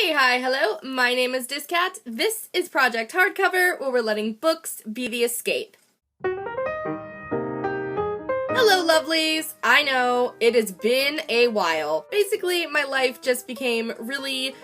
Hey, hi, hello, my name is dis.cat. This is Project Hardcover, where we're letting books be the escape. Hello, lovelies! I know, it has been a while. Basically, my life just became really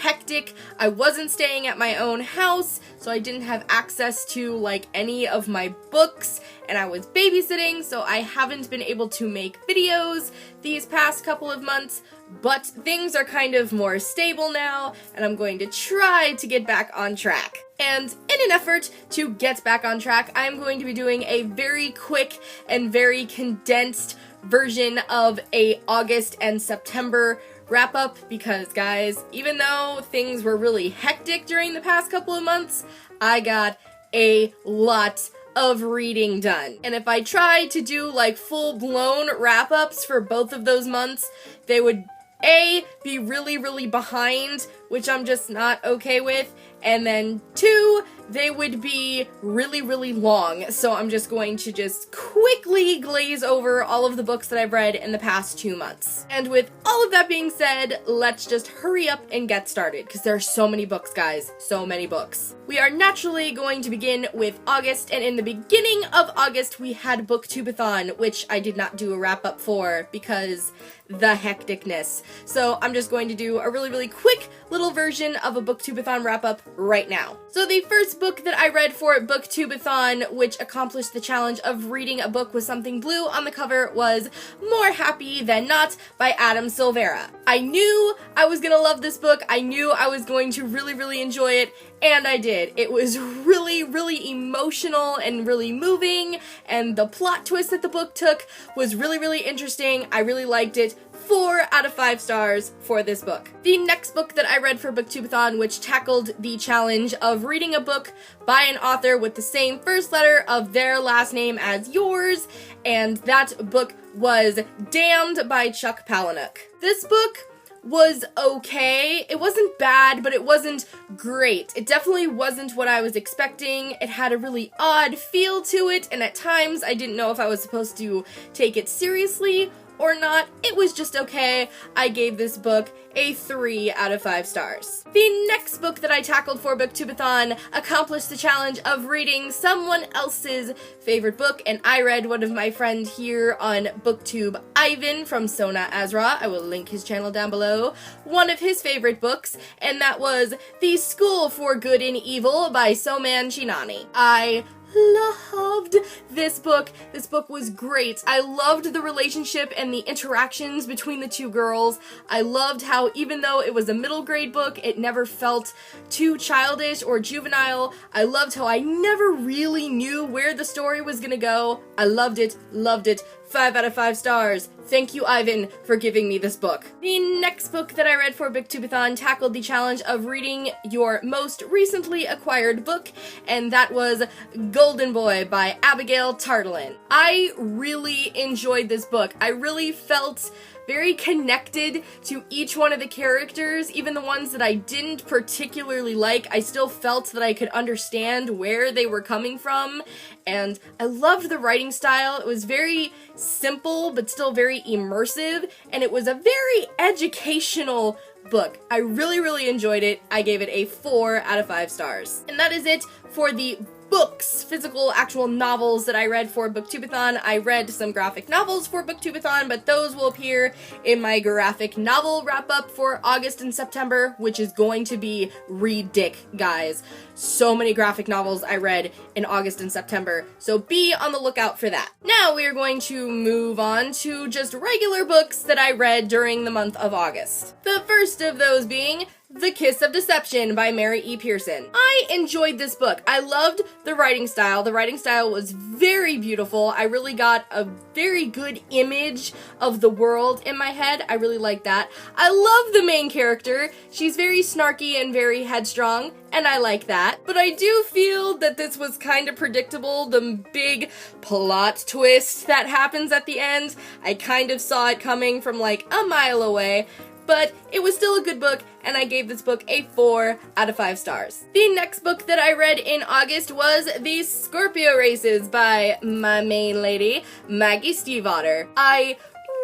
hectic. I wasn't staying at my own house, so I didn't have access to, any of my books, and I was babysitting, so I haven't been able to make videos these past couple of months, but things are kind of more stable now, and I'm going to try to get back on track. And in an effort to get back on track, I'm going to be doing a very quick and very condensed version of a August and September wrap-up because, guys, even though things were really hectic during the past couple of months, I got a lot of reading done. And if I tried to do full-blown wrap-ups for both of those months, they would A, be really behind, which I'm just not okay with, and then 2, they would be really long, so I'm just going to quickly glaze over all of the books that I've read in the past 2 months. And with all of that being said, let's just hurry up and get started, because there are so many books, guys, so many books. We are naturally going to begin with August, and in the beginning of August, we had Booktubeathon, which I did not do a wrap-up for, because the hecticness. So I'm just going to do a really quick little version of a Booktubeathon wrap-up right now. So the first book that I read for Booktubeathon, which accomplished the challenge of reading a book with something blue on the cover, was More Happy Than Not by Adam Silvera. I knew I was gonna love this book, I knew I was going to really enjoy it, and I did. It was really emotional and really moving, and the plot twist that the book took was really interesting. I really liked it. 4 out of 5 stars for this book. The next book that I read for Booktubeathon, which tackled the challenge of reading a book by an author with the same first letter of their last name as yours, and that book was Damned by Chuck Palahniuk. This book was okay. It wasn't bad, but it wasn't great. It definitely wasn't what I was expecting. It had a really odd feel to it, and at times I didn't know if I was supposed to take it seriously or not. It was just okay. I gave this book a 3 out of 5 stars. The next book that I tackled for Booktubeathon accomplished the challenge of reading someone else's favorite book, and I read one of my friend here on BookTube, Ivan from Sona Azra, I will link his channel down below, one of his favorite books, and that was The School for Good and Evil by Soman Chinani. I loved this book. This book was great. I loved the relationship and the interactions between the two girls. I loved how even though it was a middle grade book, it never felt too childish or juvenile. I loved how I never really knew where the story was gonna go. I loved it. 5 out of 5 stars. Thank you, Ivan, for giving me this book. The next book that I read for Booktubeathon tackled the challenge of reading your most recently acquired book, and that was Golden Boy by Abigail Tartland. I really enjoyed this book. I really felt very connected to each one of the characters, even the ones that I didn't particularly like. I still felt that I could understand where they were coming from, and I loved the writing style. It was very simple, but still very immersive, and it was a very educational book. I really enjoyed it. I gave it a 4 out of 5 stars. And that is it for the books, physical, actual novels that I read for Booktubeathon. I read some graphic novels for Booktubeathon, but those will appear in my graphic novel wrap-up for August and September, which is going to be ridiculous, guys. So many graphic novels I read in August and September, so be on the lookout for that. Now we are going to move on to just regular books that I read during the month of August. The first of those being The Kiss of Deception by Mary E. Pearson. I enjoyed this book. I loved the writing style. The writing style was very beautiful. I really got a very good image of the world in my head. I really liked that. I love the main character. She's very snarky and very headstrong, and I like that. But I do feel that this was kind of predictable, the big plot twist that happens at the end. I kind of saw it coming from a mile away. But it was still a good book, and I gave this book a 4 out of 5 stars. The next book that I read in August was The Scorpio Races by my main lady, Maggie Stiefvater. I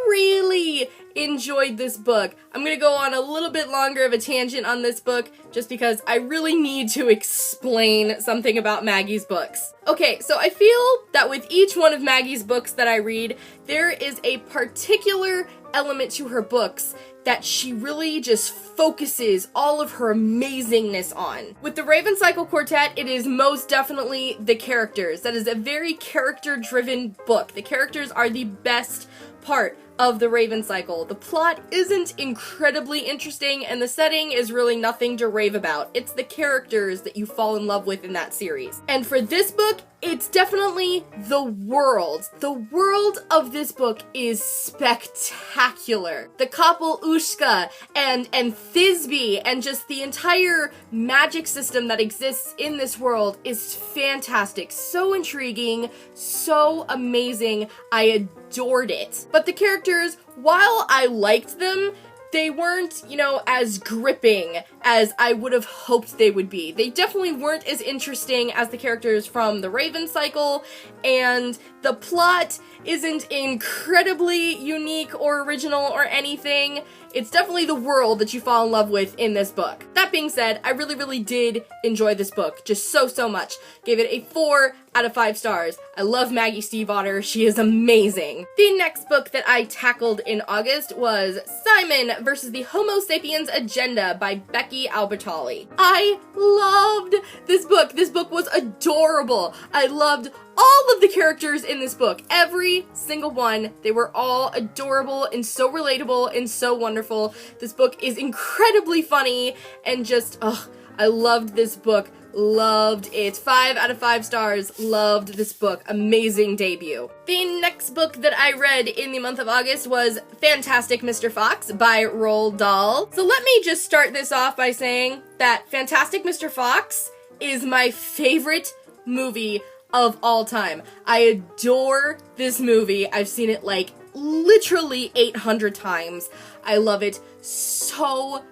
really enjoyed this book. I'm gonna go on a little bit longer of a tangent on this book just because I really need to explain something about Maggie's books. Okay, so I feel that with each one of Maggie's books that I read, there is a particular element to her books that she really just focuses all of her amazingness on. With the Raven Cycle Quartet, it is most definitely the characters. That is a very character-driven book. The characters are the best part of the Raven Cycle. The plot isn't incredibly interesting, and the setting is really nothing to rave about. It's the characters that you fall in love with in that series. And for this book, it's definitely the world. The world of this book is spectacular. The couple Ushka and Thisbe and just the entire magic system that exists in this world is fantastic. So intriguing, so amazing. I adored it. But the characters, while I liked them, they weren't, as gripping as I would have hoped they would be. They definitely weren't as interesting as the characters from the Raven Cycle, and the plot isn't incredibly unique or original or anything. It's definitely the world that you fall in love with in this book. That being said, I really, really did enjoy this book just so much. Gave it a 4 out of 5 stars. I love Maggie Stiefvater. She is amazing. The next book that I tackled in August was Simon versus the Homo Sapiens Agenda by Becky Albertalli. I loved this book. This book was adorable. I loved all of the characters in this book. Every single one. They were all adorable and so relatable and so wonderful. This book is incredibly funny and just, I loved this book. Loved it. 5 out of 5 stars. Loved this book. Amazing debut. The next book that I read in the month of August was Fantastic Mr. Fox by Roald Dahl. So let me just start this off by saying that Fantastic Mr. Fox is my favorite movie of all time. I adore this movie. I've seen it like literally 800 times. I love it so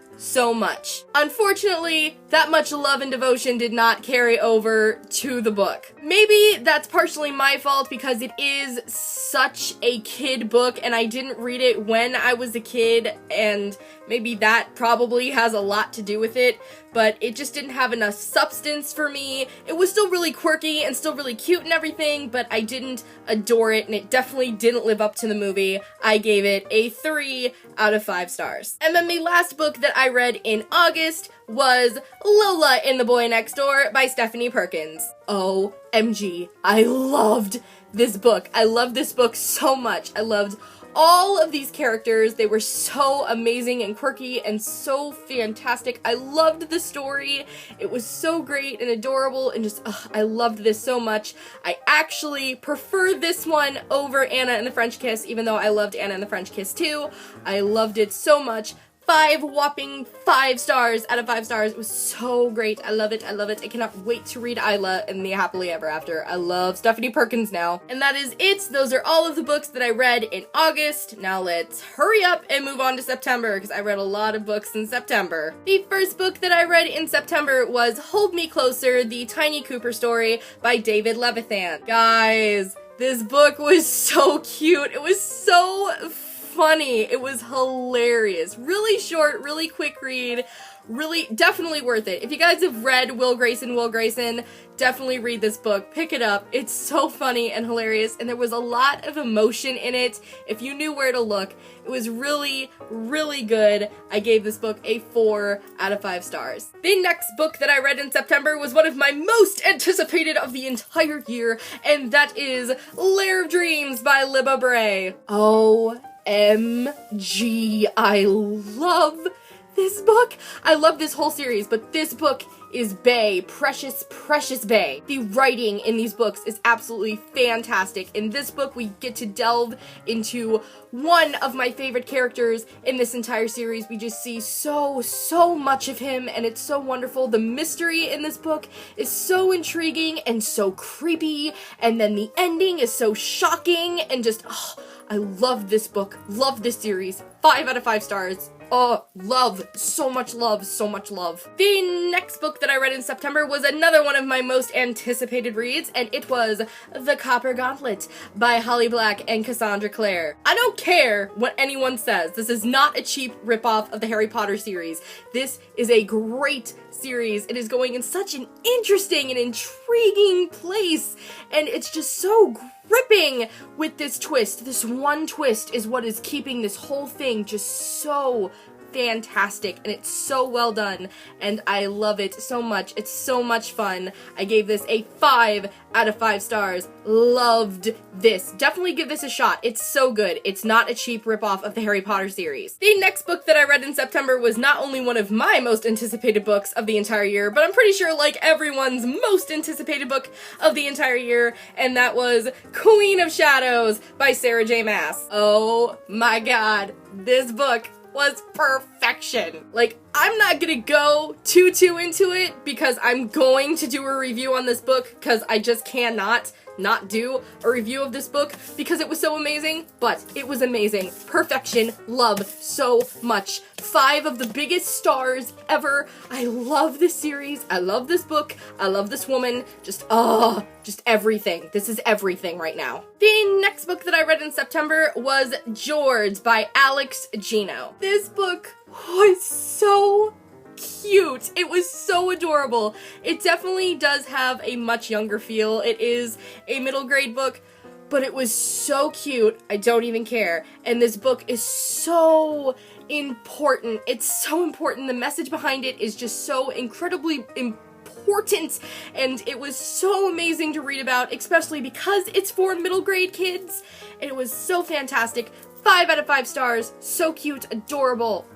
much. Unfortunately, that much love and devotion did not carry over to the book. Maybe that's partially my fault because it is such a kid book and I didn't read it when I was a kid, and maybe that probably has a lot to do with it, but it just didn't have enough substance for me. It was still really quirky and still really cute and everything, but I didn't adore it, and it definitely didn't live up to the movie. I gave it a 3 out of 5 stars. And then the last book that I read in August was Lola and the Boy Next Door by Stephanie Perkins. OMG, I loved this book. I loved this book so much. I loved all of these characters. They were so amazing and quirky and so fantastic. I loved the story. It was so great and adorable and just, I loved this so much. I actually prefer this one over Anna and the French Kiss, even though I loved Anna and the French Kiss too. I loved it so much. 5 whopping 5 stars out of 5 stars. It was so great. I love it. I love it. I cannot wait to read Isla and the Happily Ever After. I love Stephanie Perkins now. And that is it. Those are all of the books that I read in August. Now let's hurry up and move on to September because I read a lot of books in September. The first book that I read in September was Hold Me Closer, the Tiny Cooper story by David Levithan. Guys, this book was so cute. It was so funny. It was hilarious. Really short, really quick read. Really, definitely worth it. If you guys have read Will Grayson, definitely read this book. Pick it up. It's so funny and hilarious, and there was a lot of emotion in it. If you knew where to look, it was really, really good. I gave this book a 4 out of 5 stars. The next book that I read in September was one of my most anticipated of the entire year, and that is Lair of Dreams by Libba Bray. OMG, I love this book. I love this whole series, but this book is bae. Precious, precious bae. The writing in these books is absolutely fantastic. In this book, we get to delve into one of my favorite characters in this entire series. We just see so much of him, and it's so wonderful. The mystery in this book is so intriguing and so creepy, and then the ending is so shocking, and just, I love this book. Love this series. 5 out of 5 stars. Oh, love. So much love. So much love. The next book that I read in September was another one of my most anticipated reads, and it was The Copper Gauntlet by Holly Black and Cassandra Clare. I don't care what anyone says. This is not a cheap ripoff of the Harry Potter series. This is a great series. It is going in such an interesting and intriguing place, and it's just so gripping with this twist. This one twist is what is keeping this whole thing just so fantastic, and it's so well done, and I love it so much. It's so much fun. I gave this a 5 out of 5 stars. Loved this. Definitely give this a shot. It's so good. It's not a cheap ripoff of the Harry Potter series. The next book that I read in September was not only one of my most anticipated books of the entire year, but I'm pretty sure like everyone's most anticipated book of the entire year, and that was Queen of Shadows by Sarah J. Maas. Oh my god, this book was perfection. Like, I'm not gonna go too into it because I'm going to do a review on this book because I just cannot not do a review of this book because it was so amazing, but it was amazing. Perfection. Love so much. 5 of the biggest stars ever. I love this series. I love this book. I love this woman. Just everything. This is everything right now. The next book that I read in September was George by Alex Gino. This book was so cute. It was so adorable. It definitely does have a much younger feel. It is a middle grade book, but it was so cute. I don't even care. And this book is so important. It's so important. The message behind it is just so incredibly important, and it was so amazing to read about, especially because it's for middle grade kids. And it was so fantastic. 5 out of 5 stars. So cute, adorable.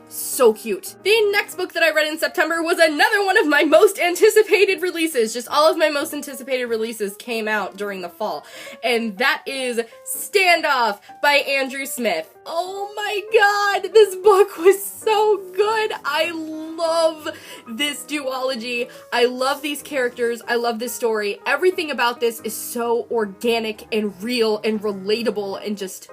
So cute. The next book that I read in September was another one of my most anticipated releases. Just all of my most anticipated releases came out during the fall. And that is Standoff by Andrew Smith. Oh my god, this book was so good. I love this duology. I love these characters. I love this story. Everything about this is so organic and real and relatable and just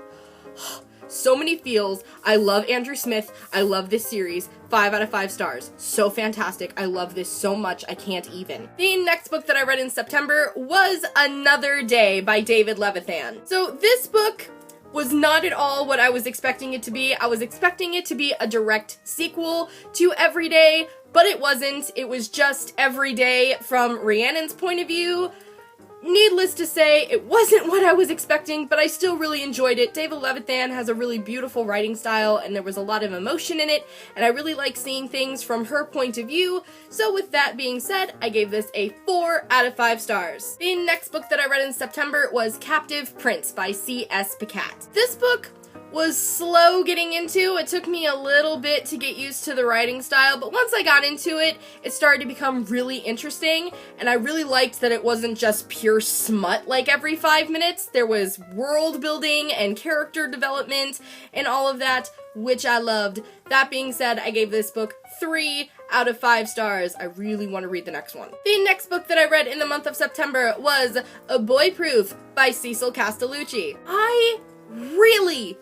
so many feels. I love Andrew Smith. I love this series. 5 out of 5 stars. So fantastic. I love this so much. I can't even. The next book that I read in September was Another Day by David Levithan. So this book was not at all what I was expecting it to be. I was expecting it to be a direct sequel to Everyday, but it wasn't. It was just Everyday from Rhiannon's point of view. Needless to say, it wasn't what I was expecting, but I still really enjoyed it. David Levithan has a really beautiful writing style, and there was a lot of emotion in it, and I really like seeing things from her point of view. So with that being said, I gave this a 4 out of 5 stars. The next book that I read in September was Captive Prince by dis.cat. This book was slow getting into. It took me a little bit to get used to the writing style, but once I got into it, it started to become really interesting, and I really liked that it wasn't just pure smut like every 5 minutes. There was world building and character development and all of that, which I loved. That being said, I gave this book 3 out of 5 stars. I really want to read the next one. The next book that I read in the month of September was A Boy Proof by Cecil Castellucci. I really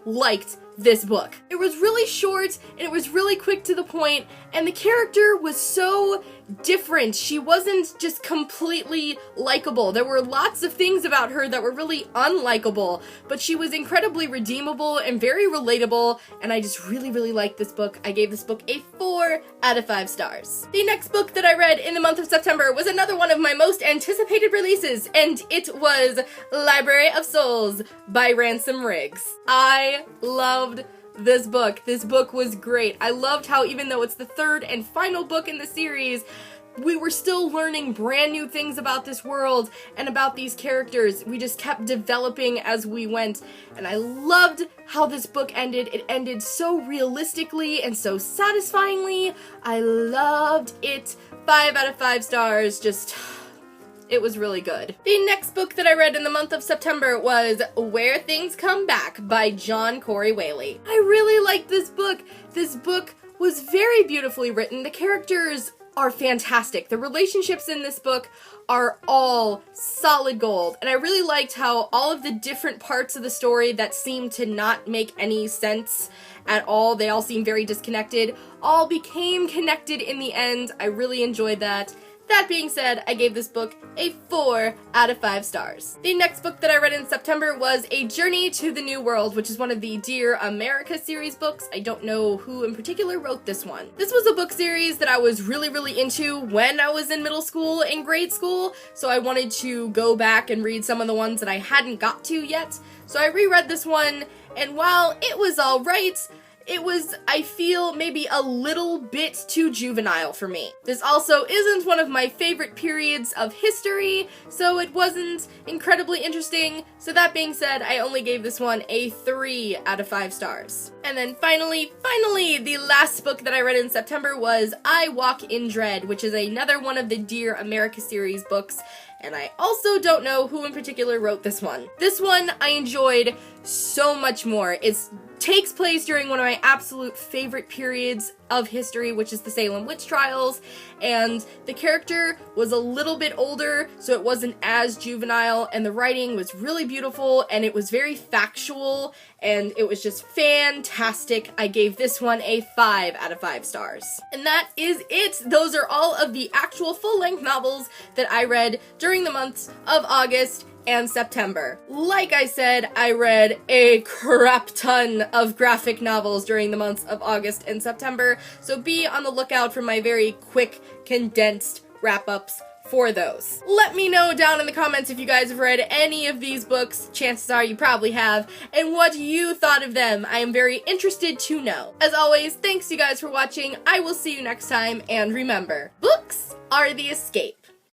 liked this book. It was really short, and it was really quick to the point, and the character was so different. She wasn't just completely likable. There were lots of things about her that were really unlikable, but she was incredibly redeemable and very relatable, and I just really liked this book. I gave this book a 4 out of 5 stars. The next book that I read in the month of September was another one of my most anticipated releases, and it was Library of Souls by Ransom Riggs. I loved this book. This book was great. I loved how even though it's the 3rd and final book in the series, we were still learning brand new things about this world and about these characters. We just kept developing as we went, and I loved how this book ended. It ended so realistically and so satisfyingly. I loved it. 5 out of 5 stars. Just it was really good. The next book that I read in the month of September was Where Things Come Back by John Corey Whaley. I really liked this book. This book was very beautifully written. The characters are fantastic. The relationships in this book are all solid gold, and I really liked how all of the different parts of the story that seemed to not make any sense at all, they all seem very disconnected, all became connected in the end. I really enjoyed that. That being said, I gave this book a 4 out of 5 stars. The next book that I read in September was A Journey to the New World, which is one of the Dear America series books. I don't know who in particular wrote this one. This was a book series that I was really into when I was in middle school and grade school, so I wanted to go back and read some of the ones that I hadn't got to yet. So I reread this one, and while it was alright, it was, I feel, maybe a little bit too juvenile for me. This also isn't one of my favorite periods of history, so it wasn't incredibly interesting. So that being said, I only gave this one a 3 out of 5 stars. And then finally, the last book that I read in September was I Walk in Dread, which is another one of the Dear America series books. And I also don't know who in particular wrote this one. This one I enjoyed so much more. It takes place during one of my absolute favorite periods of history, which is the Salem witch trials, and the character was a little bit older, so it wasn't as juvenile, and the writing was really beautiful, and it was very factual, and it was just fantastic. I gave this one a 5 out of 5 stars. And that is it. Those are all of the actual full-length novels that I read during the months of August and September. Like I said, I read a crap ton of graphic novels during the months of August and September, so be on the lookout for my very quick, condensed wrap-ups for those. Let me know down in the comments if you guys have read any of these books, chances are you probably have, and what you thought of them. I am very interested to know. As always, thanks you guys for watching, I will see you next time, and remember, books are the escape.